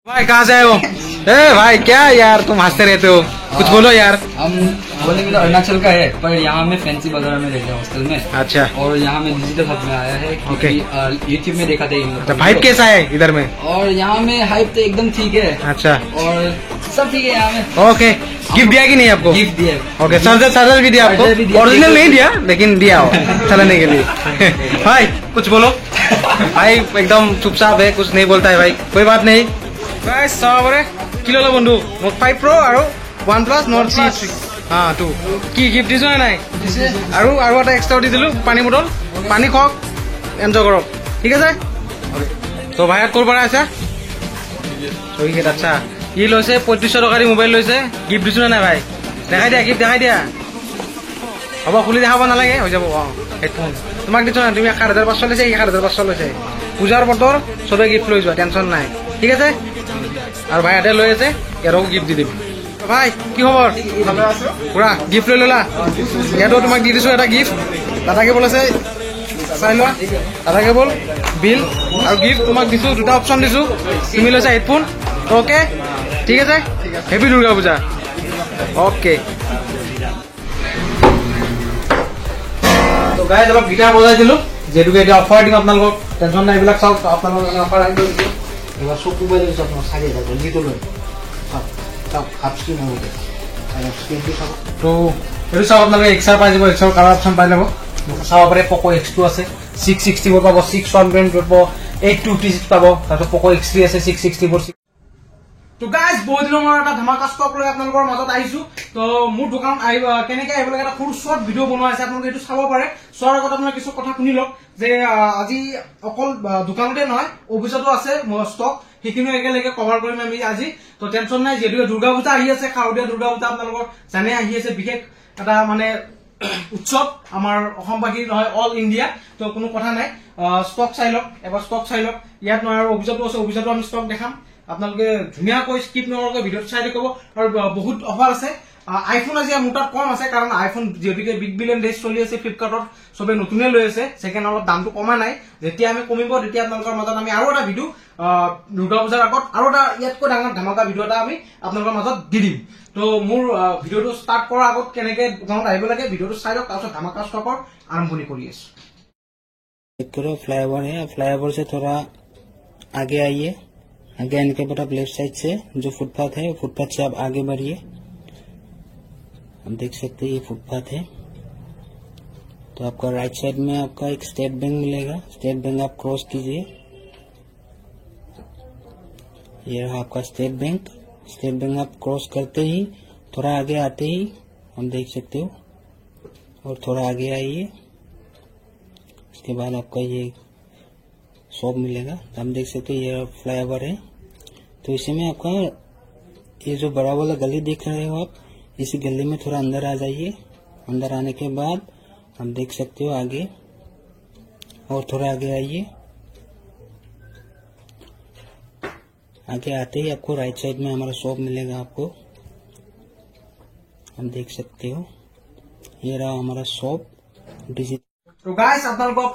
भाई कहाँ से आए हो? भाई क्या यार तुम हंसते रहते हो, कुछ बोलो यार। हम बोलेंगे तो अरुणाचल का है, पर यहाँ में फैंसी वगैरह में रहते हैं हॉस्टल में। अच्छा। और यहाँ में डिजिटल हब में आया है क्योंकि यूट्यूब में देखा था। हाइप कैसा है इधर में? और यहाँ में हाइप तो एकदम ठीक है। अच्छा। और सब ठीक है यहाँ में। ओके, गिफ्ट दिया कि नहीं आपको? गिफ्ट दिया। ओके, चार्जर भी दिया आपको? ओरिजिनल नहीं दिया लेकिन दिया हो चलाने के लिए। भाई कुछ बोलो। भाई एकदम चुपचाप है, कुछ नहीं बोलता है भाई। कोई बात नहीं भाई। सबरे किलो लो बंधु Note 5 Pro আৰু OnePlus Nord C3 हाँ 2 কি গিফট দিছো নাই? আৰু এটা এক্সট্ৰা দি দিলো, পানী বটল, পানী খাওক, এনজয় কৰক, ঠিক আছে? তো ভাইয়াত ক'ৰ পৰা আছা? সৈকেত। আচ্ছা, ই লৈছে 3500 টকা দি মোবাইল লৈছে। গিফট দিছো নাই ভাই? দেখাই দিয়া, গিফট দেখাই দিয়া। হ'ব, খুলি দেখাব নালাগে, হৈ যাব। অঁ হেডফোন তোমাক দিছো না, তুমি 1500 লৈছে, 1500 লৈছে। পূজাৰ বতৰ চবে গিফট লৈ যোৱা, টেনশ্যন নাই, ঠিক আছে? আৰু ভাই ইয়াতে লৈ আছে, ইয়াৰো গিফট দি দিম। ভাই কি খবৰ? পুৰা গিফট লৈ ললা? ইয়াতো তোমাক দি দিছো এটা গিফট। টাটা কেবল আছে, চাই লোৱা। টাটা কেবল, বিল আৰু গিফট তোমাক দিছো, দুটা অপশ্যন দিছো। তুমি লৈছা হেডফোন। অ'কে, ঠিক আছে? হেপী দুৰ্গা পূজা। অ'কে। তো গাইজ অলপ গিটাৰ বজাই দিলো, যিহেতুকে এতিয়া অফাৰ দিম আপোনালোকক। টেনশ্যন নাই, এইবিলাক চাওক আপোনালোকক অফাৰ আহি দিছো। এবার চকু বাইরে আপনার সারিয়ে থাকবেন লিটো লৈ চাওক হাফ স্ক্রিন হ'ব স্ক্রিনটো চাওক। তো এইটো চাওক আপোনালোকে এক্সাৰ পাই যাব, এক্সাৰ কালাৰ অপশ্যন পাই যাব। চাব পাৰে পক' X2 আছে, 664 পাব, 612 পাব, 826 পাব। তাৰপিছত পক' X3 আছে 664। তো গাইজ বহুত দিনৰ মূৰত এটা ধামাকা ষ্টক লৈ আপোনালোকৰ মাজত আহিছো। তো মোৰ দোকানত আহিব কেনেকে আহিব লাগে এটা সৰু শ্বৰ্ট ভিডিঅ' বনোৱা আছে, আপোনালোকে এইটো চাব পাৰে। চোৱাৰ আগত আপোনালোকে কিছু কথা শুনি লওক যে আজি অকল দোকানতে নহয় অফিচতো আছে মোৰ ষ্টক, সেইখিনিও একেলগে কভাৰ কৰিম আমি আজি। তো টেনশ্যন নাই, যিহেতু দুৰ্গা পূজা আহি আছে, শাৰদীয় দুৰ্গা পূজা আপোনালোকৰ জানে আহি আছে, বিশেষ এটা মানে উৎসৱ আমাৰ অসমবাসী নহয় অল ইণ্ডিয়া। তো কোনো কথা নাই, ষ্টক চাই লওক, এবাৰ ষ্টক চাই লওক। ইয়াত নহয় আৰু অফিচতো আছে, অফিচতো আমি ষ্টক দেখাম। আপোনালোকে ধুনীয়াকৈ স্কিপ নকৰাকৈ ভিডিঅ'ত চাই থাকিব। আৰু বহুত অফাৰ আছে। আইফোন আজি মোৰ তাত কম আছে, কাৰণ আইফোন যিহেতুকে বিগ বিলিয়ন ডেজ চলি আছে, ফ্লিপকাৰ্টত চবে নতুনে লৈ আছে। ছেকেণ্ড অলপ দামটো কমা নাই, যেতিয়া আমি কমিব তেতিয়া আপোনালোকৰ মাজত আমি আৰু এটা ভিডিঅ' দুৰ্গা পূজাৰ আগত আৰু এটা ইয়াতকৈ ডাঙৰ ধামাকা ভিডিঅ' এটা আমি আপোনালোকৰ মাজত দি দিম। তো মোৰ ভিডিঅ'টো ষ্টাৰ্ট কৰাৰ আগত কেনেকে দোকানত আহিব লাগে ভিডিঅ'টো চাই লওক, তাৰপিছত ধামাকা ষ্টকৰ আৰম্ভণি কৰি আছো। फ्लाईओवर है, फ्लाईओवर से थोड़ा आगे आइए। आगे आने के बाद आप लेफ्ट साइड से जो फुटपाथ है, फुटपाथ से आप आगे बढ़िए। आप देख सकते हैं ये फुटपाथ है। तो आपका राइट साइड में आपका एक स्टेट बैंक मिलेगा, स्टेट बैंक आप क्रॉस कीजिए। ये रहा आपका स्टेट बैंक। स्टेट बैंक आप क्रॉस करते ही थोड़ा आगे आते ही हम देख सकते हो, और थोड़ा आगे आइए। उसके बाद आपका ये शॉप मिलेगा, आप देख सकते हो ये फ्लाईओवर है। तो इसी में आपका ये जो बड़ा वाला गली देख रहे हो आप, इसी गली में थोड़ा अंदर आ जाइए। अंदर आने के बाद आप देख सकते हो आगे, और थोड़ा आगे आइए। आगे आते ही आपको राइट साइड में हमारा शॉप मिलेगा आपको, आप देख सकते हो ये रहा हमारा शॉप डिजिटल। তো গাইজ আপোনালোকক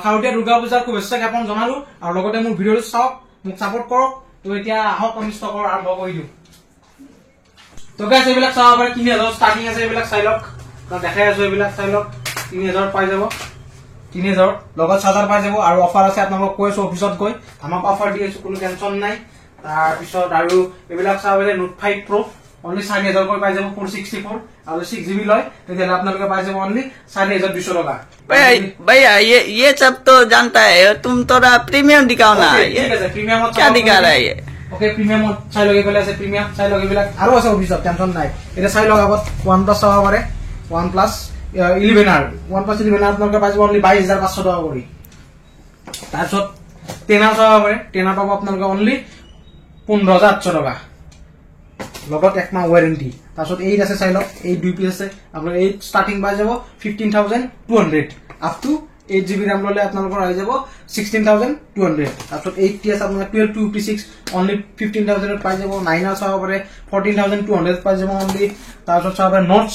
শাৰদীয় দুৰ্গা পূজাৰ শুভেচ্ছা জ্ঞাপন জনালো, আৰু লগতে মোৰ ভিডিঅ'টো চাওক, মোক ছাপোৰ্ট কৰক। তো এতিয়া আহক আমি ষ্টকৰ আৰম্ভ কৰি দিওঁ। তো গাইজ এইবিলাক চাব পাৰে, 3000 ষ্টাৰ্টিং আছে, এইবিলাক চাই লওক। দেখাই আছো, এইবিলাক চাই লওক। 3000 পাই যাব, 3000 লগত চাৰ্জাৰ পাই যাব। আৰু অফাৰ আছে, আপোনালোকক কৈ আছো অফিচত গৈ ধামাকা অফাৰ দি আছো, কোনো টেনশ্যন নাই। তাৰপিছত আৰু এইবিলাক চাব পাৰে Note 5 Pro অনলি 4000 কৈ পাই যাব, 464 আৰু 6GB লয় তেতিয়াহ'লে আপোনালোকে পাই যাব অনলি 4200 টকা। भैया ये सब तो जानता है, तुम थोड़ा प्रीमियम दिखाओ ना। ঠিক আছে, প্ৰিমিয়ামত क्या दिखा रहा है ये? ওকে, প্ৰিমিয়ামত চাই লগে পেলাই আছে, প্ৰিমিয়াম চাই লগে বিলাক আৰু আছে অফিচত, টেনশ্যন নাই। এটা চাই লওক আগত OnePlus চাব পাৰে, OnePlus 11R আপোনালোকে পাই যাব অনলি 22500 টকা কৰি। তাৰপিছত 10R চাব পাৰে, 10R পাব আপোনালোকে অনলি 15800 টকা লগত 1 মাহ ৱাৰেণ্টি। তাৰপিছত 8 আছে, চাই লওক 8 2 পিচ আছে, আপোনালোকে 8 ষ্টাৰ্টিং পাই যাব 15200 আপ টু 8GB RAM ললে আপোনালোকৰ আহি যাব 16200। তাৰপিছত 8T আছে আপোনালোকে 1256 অনলি 15000 পাই যাব। 9R চাব পাৰে 14200 পাই যাব অনলি। তাৰপিছত চাব পাৰে Nord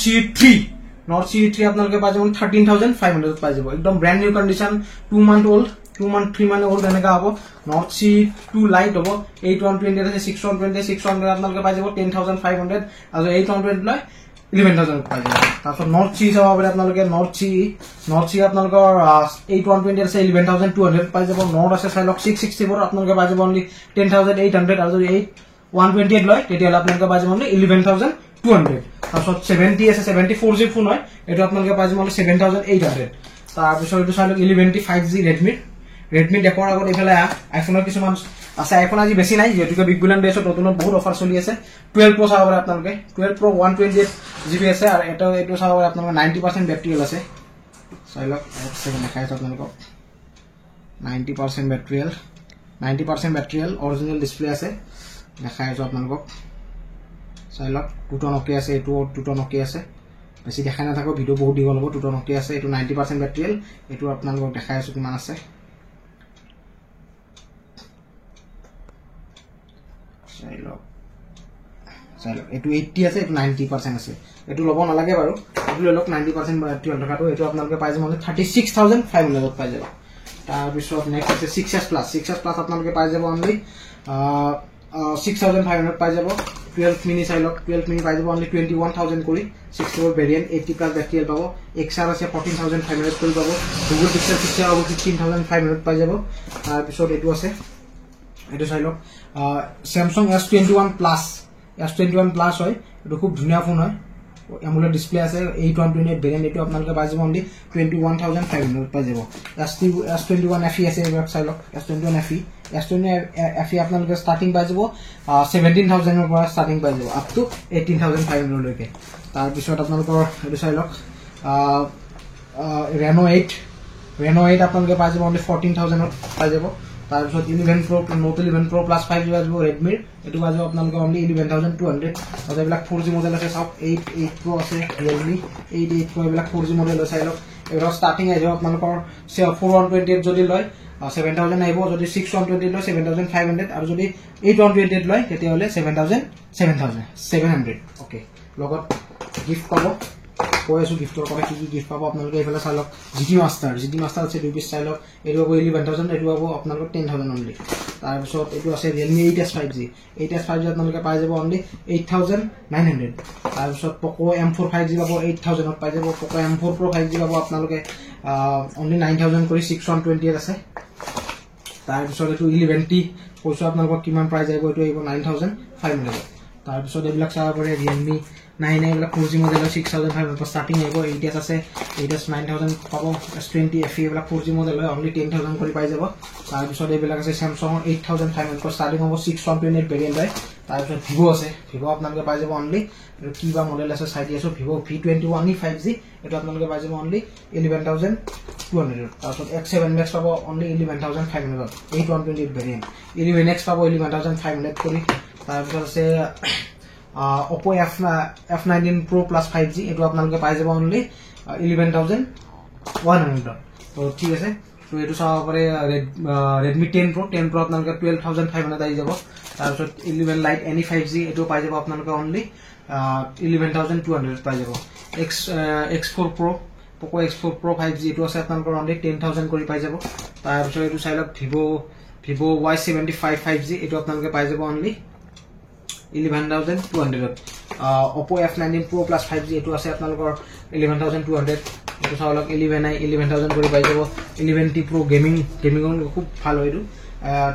C3 আপোনালোকে পাই যাব 13500 পাই যাব, একদম brand new condition, 2 month old 2 month 3 month ওর এনেকা হবো নট সি 2 লাইট হবো 8120 আছে 6120 600 আপোনালোকে পাই যাব 10500 আৰু 800 লয় 11000 পাই যাব তাৰপিছত নট সি চাব পাৰে আপোনালোকে নট সি আপোনালোকৰ 8120 আছে 11200 পাই যাব নট আছে চাই লওক 664 আপোনালোকে পাই যাব অনলি 10800 আৰু যদি 128 লয় তেতিয়াহলে আপোনালোকে পাই যাব অনলি 11200 তাৰপিছত 70 আছে 74G ফোন হয় এটো আপোনালোকে পাই যাব অনলি 7800 তাৰপিছত এটো চাই লওক 11 5G Redmi দেখৰ আগত এফালে আইফোনৰ কিছুমান আছে আইফোন আজি বেছি নাই যেহেতু বিগ বিলিয়ন ডেছত নতুন বহুত অফাৰ চলি আছে 12 Pro চাব পাৰে আপোনালোকে 12 Pro 128GB আছে আৰু এটো চাব পাৰে আপোনালোকে 90% বেটাৰী আছে চাই লওক এক সেকেন্ড দেখাই আছো আপোনালোকক 90% বেটাৰী অৰিজিনাল ডিসপ্লে আছে দেখাই আছো আপোনালোকক চাই লওক দুটো নকিয়া আছে এটো দুটো নকিয়া আছে বেছি দেখাই না থাকো ভিডিও বহুত দীঘল হ'ব দুটো নকিয়া আছে এটো 90% বেটাৰী এটো আপোনালোকক দেখাই আছো কিমান আছে চাই লওক এটো 80 আছে এটো 90% আছে এটো লব নালাগে বাৰু এটো লওক 90% বেটাৰী লগাটো এটো আপোনালোকে পাই যাব 36500 পাই যাব তাৰ পিছত নেক্সট আছে 6s Plus আপোনালোকে পাই যাব অনলি 6500 পাই যাব 12 mini চাই লওক 12 mini পাই যাব অনলি 21000 কৰি 64 ভেৰিয়েন্ট 80 প্লাস বেটাৰী পাব XR আছে 14500 কৰি পাব Google Pixel 6 আৰু 15500 পাই যাব তাৰ পিছত এটো আছে এটো চাই লওক Samsung S21 Plus হয় এটো খুব ধুনিয়া ফোন হয় AMOLED ডিসপ্লে আছে 8128 ভেৰিয়েন্ট এটো আপোনালোকে পাই যাব অনলি 21500 পাই যাব S21 FE আছে এবাৰ চাই লওক S21 FE আপোনালোকে স্টাৰ্টিং পাই যাব 17000 ৰ পৰা স্টাৰ্টিং পাই যাব আপ টু 18500 লৈকে তাৰ পিছত আপোনালোকৰ এটো চাই লওক Reno 8 আপোনালোকে পাই যাব অনলি 14000 ত পাই যাব তাৰ পিছত 11 Pro Note 11 Pro Plus 5G আছে Redmi এটো পাই যাব আপোনালোকে অনলি 11200 আৰু এবিলাক 4G মডেল আছে সব 8 Pro আছে Realme 8 Pro এবিলাক 4G মডেল আছে চাই লওক এৰ স্টাৰ্টিং আইব আপোনালোকৰ 4128 যদি লয় 7000 আইব যদি 6128 লয় 7500 আৰু যদি 8128 লয় তেতিয়া হলে 7700 ওকে লগত গিফট পাব কৈছো গিফটৰ কথা কি গিফট পাব আপোনালোকে এফালে চাই লওক GT Master আছে 2 পিস চাই লওক এটো হ'ব 11000 এটো হ'ব আপোনালোকৰ 10000 অনলি তাৰ পিছত এটো আছে Realme 8s 5G আপোনালোকে পাই যাব অনলি 8900 তাৰ পিছত Poco M4 5G পাব 8000 ত পাই যাব Poco M4 Pro 5G পাব আপোনালোকে অনলি 9000 কৰি 6128 আছে তাৰ পিছত এটো 11T কৈছো আপোনালোকক কিমান প্ৰাইস আহিব এটো আহিব 9500 তাৰ পিছত এবিলাক চাব পাৰে Realme 9 এবিলাক 4G মডেল 6500 স্টাৰ্টিং আহিব 8s আছে 8s 9000 পাব S20 FE এবিলাক 4G মডেল হয় অনলি 10000 কৰি পাই যাব তাৰ পিছত এবিলাক আছে Samsung 8500 স্টাৰ্টিং হ'ব 6128 ভেৰিয়েন্ট হয় তাৰ পিছত Vivo আছে Vivo আপোনালোকে পাই যাব অনলি কিবা মডেল আছে চাই দিছো Vivo V21 5G এটো আপোনালোকে পাই যাব অনলি 11200 তাৰ পিছত X7 Max পাব অনলি 11500 8128 ভেৰিয়েন্ট 11X পাব 11500 কৰি তাৰ পিছত আছে Oppo F19 Pro Plus 5G এটো আপোনালোকে পাই যাব অনলি 11100 তো ঠিক আছে তো এটো চাব পাৰে Redmi 10 Pro আপোনালোকে 12500 আই যাব তাৰ পিছত 11 Lite Any 5G এটো পাই যাব আপোনালোকে অনলি 11200 পাই যাব X4 Pro Poco X4 Pro 5G এটো আছে আপোনালোকৰ অনলি 10000 কৰি পাই যাব তাৰ পিছত এটো চাই লওক Vivo Y75 5G এটো আপোনালোকে পাই যাব only 11200 Oppo F19 Pro Plus 5G এটো আছে আপোনালোকৰ 11200 এটো চাওক 11i 11000 কৰি পাই যাব 11T Pro গেমিং খুব ভাল হয় এটো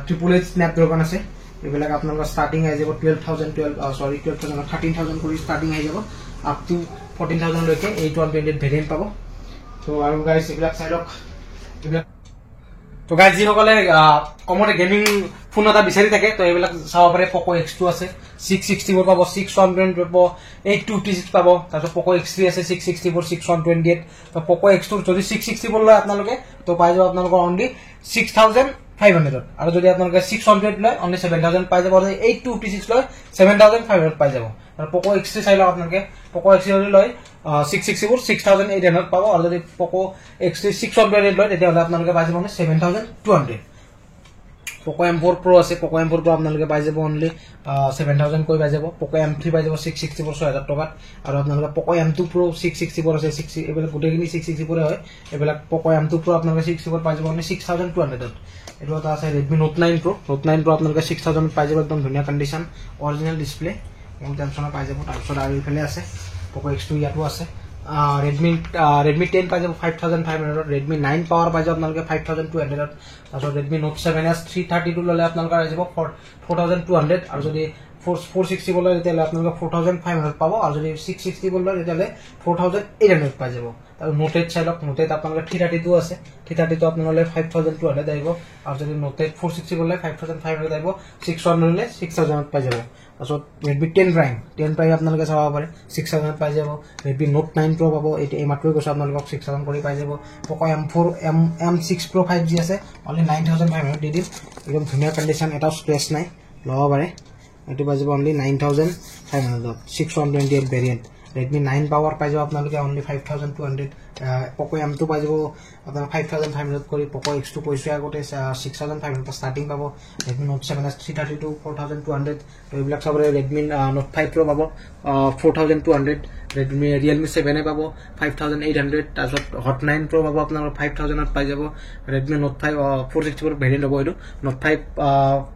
Triple H Snapdragon আছে এবিলাক আপোনালোকৰ স্টাৰ্টিং আই যাব 13000 কৰি স্টাৰ্টিং আই যাব আপ টু 14000 লৈকে 8128 ভেৰিয়েন্ট পাব তো আৰু গাইস এবিলাক চাই লওক তো গাইস যি সকলে কমতে গেমিং ফোন এটা বিচাৰি থাকে তো এবিলাক চাব পাৰে Poco X2 আছে 664 পাব 6128 পাব 8256 পাব তাৰপিছত Poco X3 আছে 664 6128 তো Poco X2 যদি 664 লয় আপোনালোকে তো পাই যাব আপোনালোকৰ অনলি 6500 আৰু যদি আপোনালোকে 628 লয় অনলি 7000 পাই যাব আৰু 8256 লয় 7500 পাই যাব আৰু Poco X3 চাই লওক আপোনালোকে Poco X3 যদি লয় 664 6800 পাব আৰু যদি Poco X3 628 লয় তেতিয়া হলে আপোনালোকে পাই যাব 7200 Poco M4 Pro আছে Poco M4 Pro আপোনালোকে পাই যাব অনলি 7000 কৈ পাই যাব Poco M3 পাই যাব 660 6000 টকাত আৰু আপোনালোকে Poco M2 Pro 664 আছে 60 এবেলা গোটেইখিনি 664 হয় এবেলা Poco M2 Pro আপোনালোকে 664 পাই যাব অনলি 6200 ত এটো এটা আছে Redmi Note 9 Pro আপোনালোকে 6000 পাই যাব একদম ধুনীয়া কন্ডিশন অৰিজিনাল ডিসপ্লে কোন টেনচন পাই যাব তাৰপিছত আৰু ইফালে আছে Poco X2 ইয়াতো আছে Redmi 10 পাই যাব 5500 Redmi 9 পাৱাৰ পাই যাব আপোনালোকে 5200 তাৰপিছত Redmi Note 7s 332 ললে আপোনালোকে আহি যাব 4200 আৰু যদি 460 বলে তেতিয়ালে আপোনালোকে 4500 পাব আৰু যদি 660 বলে তেতিয়ালে 4800 পাই যাব আৰু Note 8 চাইলক Note 8 আপোনালোকে 332 আছে 332 আপোনালোকে 5200 আহিব আৰু যদি Note 8 460 বলে 5500 আহিব 600 ললে 6000 পাই যাব তাৰপিছত Redmi 10 Prime আপোনালোকে চাব পাৰে 6000 পাই যাব Redmi Note 9 Pro পাব এই মাত্ৰ কৈছো আপোনালোকক 6000 কৰি পাই যাব Poco M4 M6 Pro 5G আছে only 9500 দি দিম একদম ধুনীয়া কন্ডিশন এটা স্ক্ৰেচ নাই লব পাৰে এটো পাই যাব only 9500 628 ভেৰিয়েন্ট Redmi 9 পাৱাৰ পাই যাব আপোনালোকে only 5200 Poco M2 পাই যাব আপোনালোকে 5500 কৰি Poco X2 কৈছো আগতে 6500 স্টাৰ্টিং পাব Redmi Note 7s 332 4200 এইবিলাক সবৰে Redmi Note 5 Pro পাব 4200 Realme 7 পাব 5800 তাৰপিছত Hot 9 Pro পাব আপোনালোকে 5000 ত পাই যাব Redmi Note 5 464 ভেৰিয়েন্ট হ'ব এটো Note 5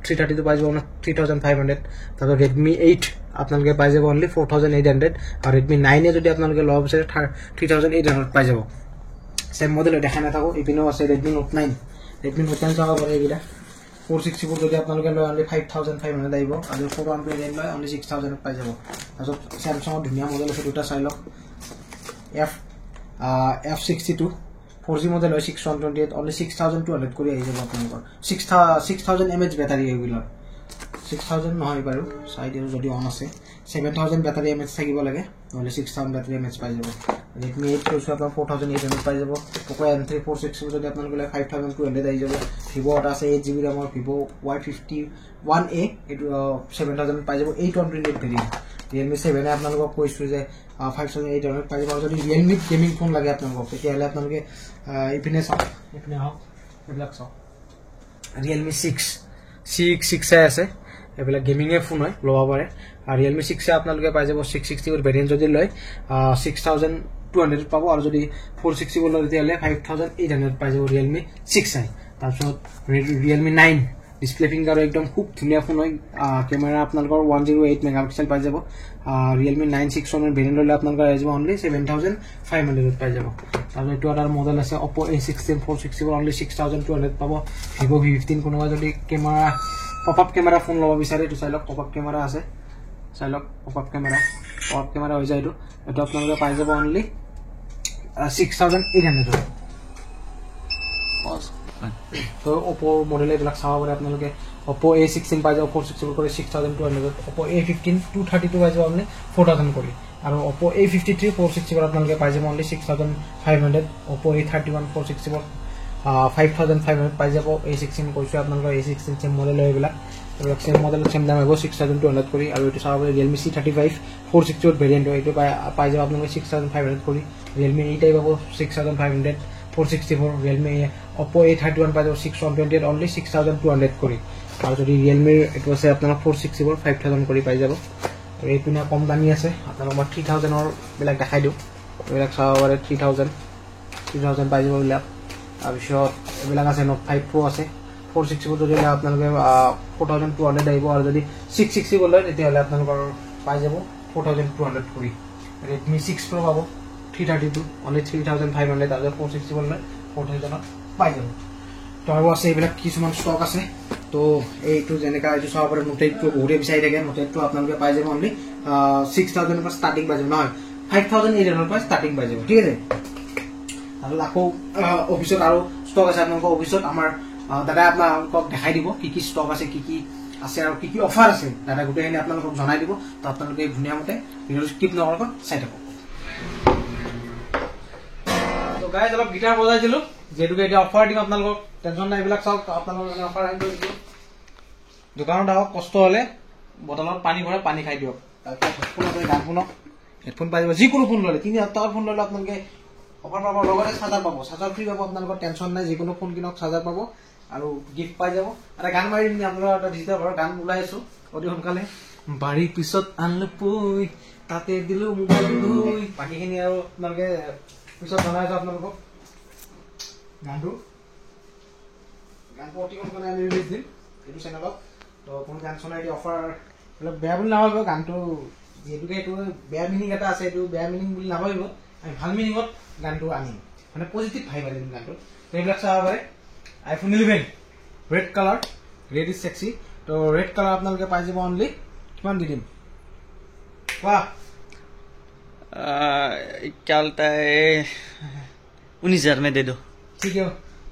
332 পাই যাব 3500 তাৰপিছত Redmi 8 আপোনালোকে পাই যাব only 4800 আৰু Redmi 9 এ যদি আপোনালোকে লব বিচাৰে 3800 পাই যাব সেম মডেল দেখাই না থাকো ইপিনেও আছে Redmi Note 9 চাও পাৰে এইগিলা 464 যদি আপোনালোকে লয় only 5500 আহিব আৰু 400 লয় only 6000 পাই যাব তাৰপিছত Samsung ধুনীয়া মডেল আছে দুটা চাই লওক F62 4G মডেল হয় 628 only 6200 কৰি আহি যাব আপোনালোকৰ 6000 mAh বেটাৰী এইবিলাক 6000 নহয় বাৰু সাইড এর যদি অন আছে 7000 ব্যাটারি এমএচ থাকিব লাগে নহলে 6000 ব্যাটারি এমএচ পাই যাব Redmi 8 Pro আপনার 4800 পাই যাব Poco M3 460 যদি আপনার গলে 5200 আই যাব Vivo আছে 8GB RAM Vivo Y51A এটো 7000 পাই যাব 828 ভেরিয়েন্ট Realme 7 এ আপনার কইছো যে 5800 পাই যাব যদি Realme গেমিং ফোন লাগে আপনার তেতিয়া হলে আপনাকে ইপিনে চাও ইপিনে হক এবিলাক চাও Realme 6 আছে এবেলা গেমিং এ ফোন হয় লবা পারে আর Realme 6 এ আপনালকে পাই যাব 660 এর ভেরিয়েন্ট যদি লয় 6200 পাবো আর যদি 460 বল লয় তাহলে 5800 পাই যাব Realme 6i তারপর Realme 9 ডিসপ্লে ফিঙ্গার একদম খুব ধুনিয়া ফোন হয় ক্যামেরা আপনালকৰ 108 মেগাপিক্সেল পাই যাব Realme 9 6 এৰ ভেৰিয়েন্ট ললে আপনালকৰ আই যাব only 7500 পাই যাব তারপর এটো আদার মডেল আছে Oppo A16 460 only 6200 পাবো Vivo V15 কোনোবা যদি ক্যামেরা পপআপ ক্যামেরা ফোন লব বিচাৰে তো চাইলক পপআপ ক্যামেরা আছে চাইলক পপআপ ক্যামেরা হৈ যায় এটো আপোনালোকে পাই যাব only 6800 তো Oppo মডেল এবিলাক চাও পাৰে আপোনালোকে Oppo A16 পাই যাব 460 কৰি 6200 Oppo A15 232 পাই যাব only 4000 কৰি আৰু Oppo A53 460 আপোনালোকে পাই যাব only 6500 Oppo A31 460 5500 পাই যাব A16 কৈছো আপোনালোকৰ A16 সেম মডেল হয়বিলাক এবিলাক সেম মডেল সেম দাম হ'ব 6200 কৰি আৰু এটো চাব Realme C35 460 ভেৰিয়েন্ট হয় এটো পাই যাব আপোনালোকে 6500 কৰি Realme 8 আই পাব 6500 464 Realme Oppo A31 পাই যাব 628 only 6200 কৰি আৰু যদি Realme এটো আছে আপোনালোক 464 5000 কৰি পাই যাব আৰু এইপিনে কম দামি আছে আপোনালোক 3000 অৰ বিলাক দেখাই দিও এবিলাক চাব পাৰে 3000 পাই যাব বিলাক তাৰপিছত এবিলাক আছে Note 5 Pro আছে 460 যদি আপোনালোকে 4200 আহিব আৰু যদি 660 বল লয় তেতিয়াহলে আপোনালোকৰ পাই যাব 4200 কৰি Redmi 6 Pro পাব 332 only 3500 আৰু 460 বল লয় 4000 পাই যাব তো আৰু আছে এবিলাক কিছুমান স্টক আছে তো এইটো যেনেকা এইটো চাব পাৰে Note 8 Pro বহুতে বিচাৰি থাকে Note 8 Pro আপোনালোকে পাই যাব only 6000 পৰা ষ্টাৰ্টিং পাই যাব নহয় 5800 পৰা ষ্টাৰ্টিং পাই যাব ঠিক আছে আৰু লাখো অফিসত আৰু স্টক আছে আপোনালোকৰ অফিসত আমাৰ দাদা আপোনালোকক দেখাই দিব কি স্টক আছে কি আছে আৰু কি অফাৰ আছে দাদা গোটেইখিনি আপোনালোকক জনাই দিব তো আপোনালোকে ধুনীয়া মতে ভিডিও স্কিপ নকৰাকৈ চাই থাকক তো গাইজ অলপ গিটাৰ বজাই দিলো যেটুকে এটা অফাৰ দিম আপোনালোকক টেনশন নাই এইবিলাক চাওক আপোনালোকৰ অফাৰ আহি দিছো দোকানত আহক কষ্ট হলে বটলত পানী ভৰাই পানী খাই দিয়ক তাৰপিছত হেডফোন আছে গান শুনক হেডফোন পাই যাব যিকোনো ফোন ললে 3000 টকাৰ ফোন ললে আপোনালোকে অফাৰ পাবো লগতে চাৰ্জাৰ পাবো চাৰ্জাৰ ফ্ৰি পাবো আপনাদেৰ টেনশন নাই যিকোনো ফোন কিনক চাৰ্জাৰ পাবো আৰু গিফ্ট পাই যাব। এটা গান মাৰি দিম আপোনালোকৰ এটা ডিজিটেল ঘৰৰ গান ওলাই আছো অতি সোনকালে। বাৰীৰ পিছত আনলো পই তাতে দিলো মোবাইল ধুই, বাকীখিনি আৰু আপোনালোকে পিছত জনাই আছো আপোনালোকক। গানটো অতি সোনকালে আমি ৰিলিজ দিম এইটো চেনেলত। তো কোনো গান চনাই দি অফাৰ এইবিলাক বেয়া বুলি নাভাবিব, গানটো যিহেতুকে এইটো বেয়া মিনিং এটা আছে, এইটো বেয়া মিনিং বুলি নাভাবিব, আমি ভাল মিনিঙত গানটো আনিম, মানে পজিটিভ ভাইব আনিম গানটো। তো এইবিলাক চাব পাৰে। iPhone 11 red colour, red is sexy. তো ৰেড কালাৰ আপোনালোকে পাই যাব অনলি কিমান দি দিম কোৱা? क्या बोलता है 19,000 में दे दो। ठीक है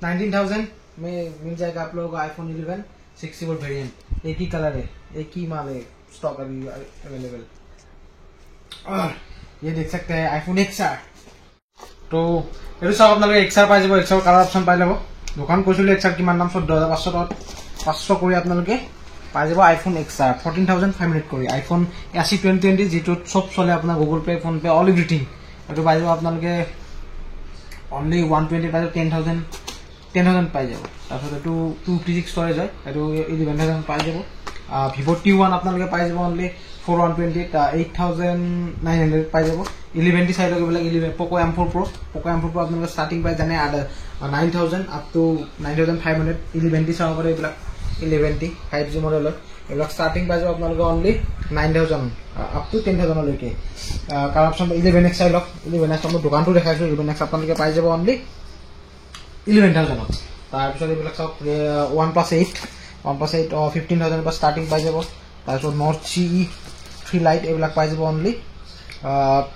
19,000 में मिल जाएगा आप लोगों को iPhone 11 64 वेरिएंट। एक ही कलर है, एक ही माल है, स्टॉक अभी अवेलेबल। और ये देख सकते हैं iPhone XR। तो ये सब আপোনালোকে XR পাই যাব, XR কালাৰ অপশন পাই যাব। দোকান কৈছিলো XR কিমান দাম 14,500 টকা, 500 কৰি আপোনালোকে পাই যাব iPhone XR 14,500 কৰি। iPhone 80 2020 যেটো সব চলে আপোনাৰ Google pay, phone pay, all everything, এইটো পাই যাব আপোনালোকে অনলি 120 পাই যাব। 10,000 পাই যাব। তাৰপিছত এইটো 256 ষ্টৰেজ হয়, এইটো 11,000 পাই যাব। Vivo T1 আপোনালোকে পাই যাব অনলি 4120 8,900 পাই যাব। 11T চাই লওক এইবিলাক 11 Poco M4 Pro, Poco M4 Pro আপোনালোকে ষ্টাৰ্টিং প্ৰাইচ জানে 9,000 আপ টু 9,500। 11T চাব পাৰে, এইবিলাক 11T 5G মডেল হয়, এইবিলাক ষ্টাৰ্টিং পাই যাব আপোনালোকে অনলি 9,000 আপ টু 10,000 লৈকে। কালাৰ অপশ্যন 11X চাই লওক, 11X মই দোকানটো দেখাইছো, 11X আপোনালোকে পাই যাব অনলি 11,000। তাৰপিছত এইবিলাক চাওক OnePlus 8 15,000 পৰা ষ্টাৰ্টিং পাই যাব। তাৰপিছত Nord CE 3 Lite এইবিলাক পাই যাব অনলি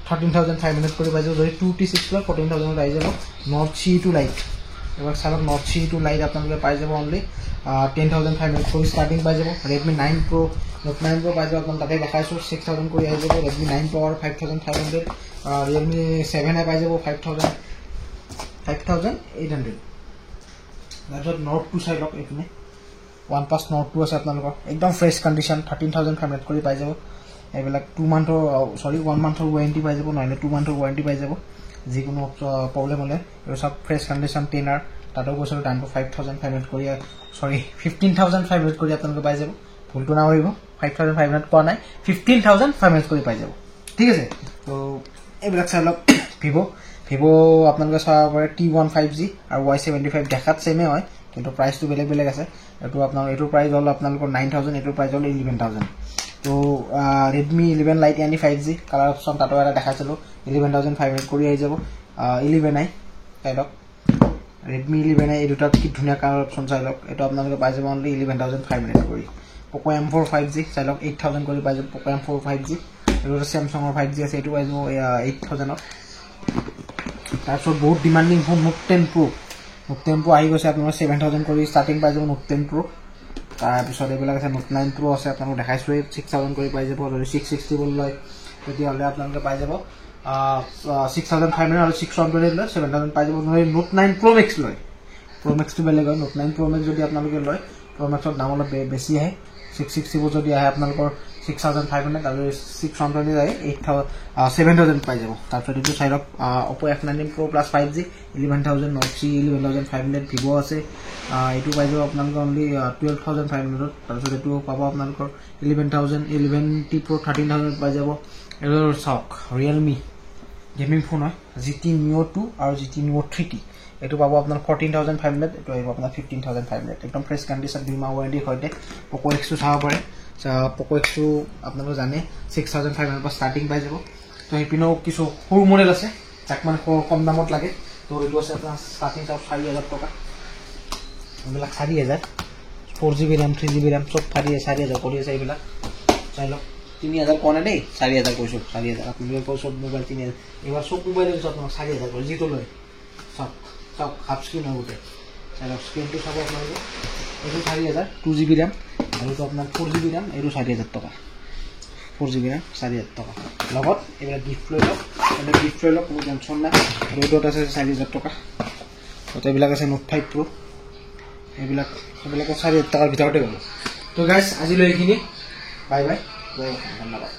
13,500 কৰি পাই যাব। যদি 2T6 লয় 14,000 পাই যাব। Nord CE 2 Lite এইবিলাক চাওক, Nord CE 2 Lite আপোনালোকে পাই যাব অনলি 10,500 কৰি ষ্টাৰ্টিং পাই যাব। Redmi 9 Pro Note 9 Pro পাই যাব, আপোনাক তাতে দেখাইছো 6,000 কৰি আহি যাব। Redmi 9 Pro 5,500, Realme 7 পাই যাব 5,800। তাৰপিছত Note 2 চাই লওক, এইখিনি OnePlus Note 2 আছে আপোনালোকৰ, একদম ফ্ৰেছ কণ্ডিশ্যন 13,500 কৰি পাই যাব। এইবিলাক 1 মান্থৰ ৱাৰেণ্টি পাই যাব, নহ'লে 2 মান্থৰ ৱাৰেণ্টি পাই যাব। যিকোনো প্ৰব্লেম হ'লে এইটো চব ফ্ৰেছ কণ্ডিশ্যন 10R। তাতেও কৈছিলোঁ দামটো 5,500 কৰি, 15,500 কৰি আপোনালোকে পাই যাব। ভুলটো নাভাবিব, 5,500 কোৱা নাই, 15,500 কৰি পাই যাব। ঠিক আছে। তো এইবিলাক চাই লওক। ভিভ' আপোনালোকে চাব পাৰে T1 5G আৰু Y75 দেখাত ছেমে হয়, কিন্তু প্ৰাইচটো বেলেগ বেলেগ আছে। এইটোৰ প্ৰাইচ হ'ল আপোনালোকৰ 9,000, এইটোৰ প্ৰাইচ হ'ল 11,000। তো Redmi 11 Lite यानी 5G কালাৰ অপশ্যন তাতো এটা দেখাইছিলোঁ, 11,500 কৰি আহি যাব। 11i চাই লওক, Redmi 11i এই দুটাত কি ধুনীয়া কালাৰ অপশ্যন চাই লওক, এইটো আপোনালোকে পাই যাব অনলি 11,500 কৰি। Poco M4 5G চাই লওক, 8,000 কৰি পাই যাব Poco M4 5G। এইটো Samsungৰ 5G আছে, এইটো পাই যাব 8,000ত। তাৰপিছত বহুত ডিমাণ্ডিং ফোন Note 10 Pro আহি গৈছে আপোনালোকৰ 7,000 কৰি ষ্টাৰ্টিং পাই যাব Note 10 Pro। তাৰপিছত এইবিলাক আছে Note 9 Pro আছে, আপোনালোক দেখাইছোৱে 6,000 কৰি পাই যাব। যদি 660 লয় তেতিয়াহ'লে আপোনালোকে পাই যাব 6,500, আৰু 600 লয় 7,000 পাই যাব। যদি Note 9 Pro Max লয়, Pro Maxটো বেলেগ হয়। Note 9 Pro Max যদি আপোনালোকে লয়, Pro Maxৰ দাম অলপ বেছি আহে। 660 যদি আহে আপোনালোকৰ 6,500, আৰু 600 আহে 7,000 পাই যাব। তাৰপিছত এইটো চাই লওক Oppo F19 Pro Plus 5G 11,000, Note CE 11,500, Vivo আছে, এইটো পাই যাব আপোনালোকে অনলি 12,500। তাৰপিছত এইটো পাব আপোনালোকৰ 11,000, 11T Pro 13,000 পাই যাব। এইটো চাওক Realme গেমিং ফোন হয়, GT Neo 2 আৰু GT Neo 3T, এইটো পাব আপোনাৰ 14,500, এইটো আহিব আপোনাৰ 15,500। একদম ফ্ৰেছ কণ্ডিশ্যন 2 মাহ ৱাৰেণ্টিৰ সৈতে। Poco X2 চাব পাৰে, Poco X2 আপোনালোকে জানে 6,500 পৰা ষ্টাৰ্টিং পাই যাব। তো সেইপিনেও কিছু সৰু মডেল আছে যাক মানে কম দামত লাগে। তো এইটো আছে আপোনাৰ ষ্টাৰ্টিং চাওক 4,000 টকা, এইবিলাক 4,000, 4GB RAM 3GB RAM চব 4,000 কৰি আছে। এইবিলাক চাই লওক, 3,000 কোৱা নাই দেই, 4,000 কৈছোঁ, 4,000 আপোনালোকে কৈছোঁ মোবাইল 3,000, এইবাৰ চব মোবাইল দিছোঁ আপোনাক 4,000 কৰি, যিটো লয় চাওক হাফ স্ক্ৰীণ হয় গোটেই। চাই লওক স্ক্ৰীণটো চাব আপোনালোকে, এইটো 4,000 2GB RAM, আৰু এইটো আপোনাৰ 4GB RAM, এইটো 4,000 টকা, 4GB RAM 4,000 টকা। লগত এইবিলাক গিফ্ট লৈ লওক, কোনো টেনশ্যন নাই। আৰু এইটোত আছে 4,000 টকা। তাতে এইবিলাক আছে Note 5 Pro, এইবিলাকো 4,000 টকাৰ ভিতৰতে পাব। তো গাইজ আজিলৈ এইখিনি, বাই বাই, ধন্যবাদ।